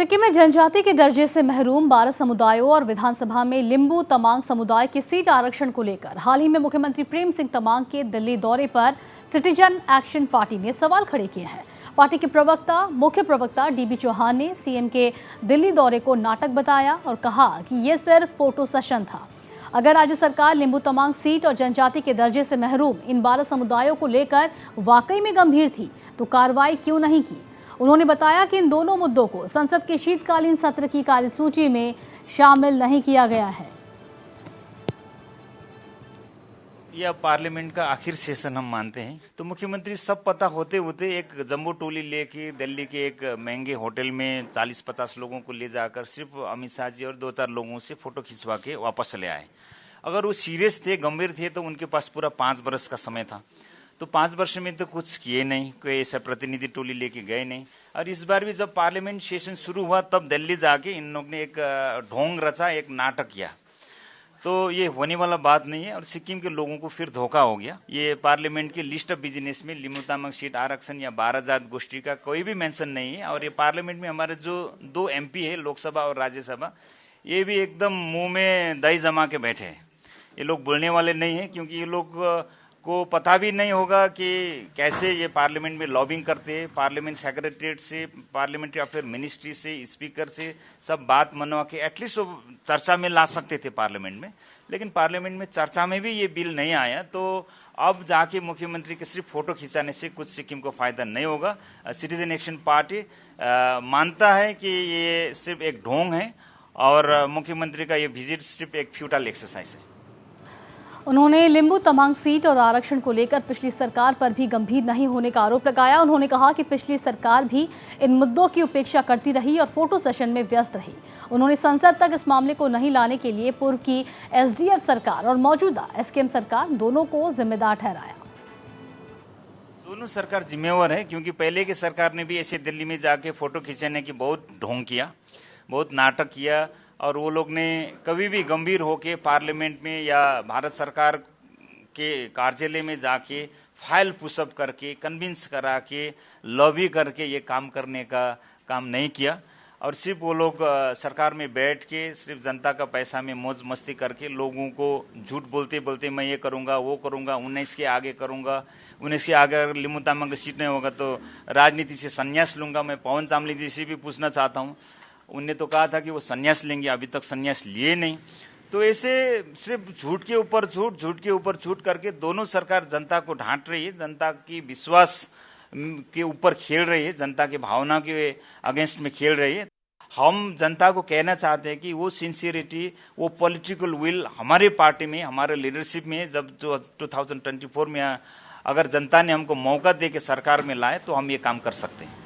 सिक्किम में जनजाति के दर्जे से महरूम 12 समुदायों और विधानसभा में लिंबू तमांग समुदाय की सीट आरक्षण को लेकर हाल ही में मुख्यमंत्री प्रेम सिंह तमांग के दिल्ली दौरे पर सिटीजन एक्शन पार्टी ने सवाल खड़े किए हैं। पार्टी के मुख्य प्रवक्ता डीबी चौहान ने सीएम के दिल्ली दौरे को नाटक बताया और कहा कि ये सिर्फ फोटो सेशन था। अगर राज्य सरकार लिंबू तमांग सीट और जनजाति के दर्जे से महरूम इन 12 समुदायों को लेकर वाकई में गंभीर थी तो कार्रवाई क्यों नहीं की। उन्होंने बताया कि इन दोनों मुद्दों को संसद के शीतकालीन सत्र की कार्यसूची में शामिल नहीं किया गया है। यह पार्लियामेंट का आखिर सेशन हम मानते हैं, तो मुख्यमंत्री सब पता होते होते एक जम्बो टोली लेके दिल्ली के एक महंगे होटल में 40-50 लोगों को ले जाकर सिर्फ अमित शाह जी और 2-4 लोगों से फोटो खिंचवा के वापस ले आए। अगर वो सीरियस थे, गंभीर थे, तो उनके पास पूरा 5 वर्ष का समय था। तो 5 वर्ष में तो कुछ किए नहीं, कोई ऐसा प्रतिनिधि टोली लेके गए नहीं। और इस बार भी जब पार्लियामेंट सेशन शुरू हुआ तब दिल्ली जाके इन लोग ने एक ढोंग रचा, एक नाटक किया। तो ये होने वाला बात नहीं है और सिक्किम के लोगों को फिर धोखा हो गया। ये पार्लियामेंट की लिस्ट ऑफ बिजनेस में लिंबू तमांग सीट आरक्षण या 12 जात गोष्ठी का कोई भी मेंशन नहीं है। और ये पार्लियामेंट में हमारे जो 2 MP है, लोकसभा और राज्यसभा, ये भी एकदम मुंह में दही जमा के बैठे हैं। ये लोग बोलने वाले नहीं है, क्योंकि ये लोग को पता भी नहीं होगा कि कैसे ये पार्लियामेंट में लॉबिंग करते हैं। पार्लियामेंट सेक्रेटरीट से, पार्लियामेंट्री अफेयर मिनिस्ट्री से, स्पीकर से सब बात मनवा के एटलीस्ट वो चर्चा में ला सकते थे पार्लियामेंट में। लेकिन पार्लियामेंट में चर्चा में भी ये बिल नहीं आया। तो अब जाके मुख्यमंत्री के सिर्फ फोटो खिंचाने से कुछ सिक्किम को फायदा नहीं होगा। सिटीजन एक्शन पार्टी मानता है कि ये सिर्फ एक ढोंग है और मुख्यमंत्री का ये विजिट सिर्फ एक फ्यूटाइल एक्सरसाइज है। उन्होंने लिंबू तमांग सीट और आरक्षण को लेकर पिछली सरकार पर भी गंभीर नहीं होने का आरोप लगाया। उन्होंने कहा कि पिछली सरकार भी इन मुद्दों की उपेक्षा करती रही और फोटो सेशन में व्यस्त रही। उन्होंने संसद तक इस मामले को नहीं लाने के लिए पूर्व की SDF सरकार और मौजूदा SKM सरकार दोनों को जिम्मेदार ठहराया। दोनों सरकार जिम्मेवार है, क्योंकि पहले की सरकार ने भी ऐसे दिल्ली में जाके फोटो खींचने की बहुत ढोंग किया, बहुत नाटक किया। और वो लोग ने कभी भी गंभीर होके पार्लियामेंट में या भारत सरकार के कार्यालय में जाके फाइल पुशअप करके, कन्विंस करा के, लॉबी करके ये काम करने का काम नहीं किया। और सिर्फ वो लोग सरकार में बैठ के सिर्फ जनता का पैसा में मौज मस्ती करके लोगों को झूठ बोलते बोलते मैं ये करूँगा, वो करूँगा, 19 के आगे करूँगा, 19 के आगे अगर लिंबू तमांग की सीट नहीं होगा तो राजनीति से संन्यास लूँगा। मैं पवन चामलिंग जी से भी पूछना चाहता हूँ, उनने तो कहा था कि वो संन्यास लेंगे, अभी तक संन्यास लिए नहीं। तो ऐसे सिर्फ झूठ के ऊपर झूठ, झूठ के ऊपर झूठ करके दोनों सरकार जनता को ढांट रही है, जनता की विश्वास के ऊपर खेल रही है, जनता की भावना के अगेंस्ट में खेल रही है। हम जनता को कहना चाहते हैं कि वो सिंसियरिटी, वो पॉलिटिकल विल हमारे पार्टी में, हमारे लीडरशिप में, जब 2024 में अगर जनता ने हमको मौका दे के सरकार में लाए तो हम ये काम कर सकते हैं।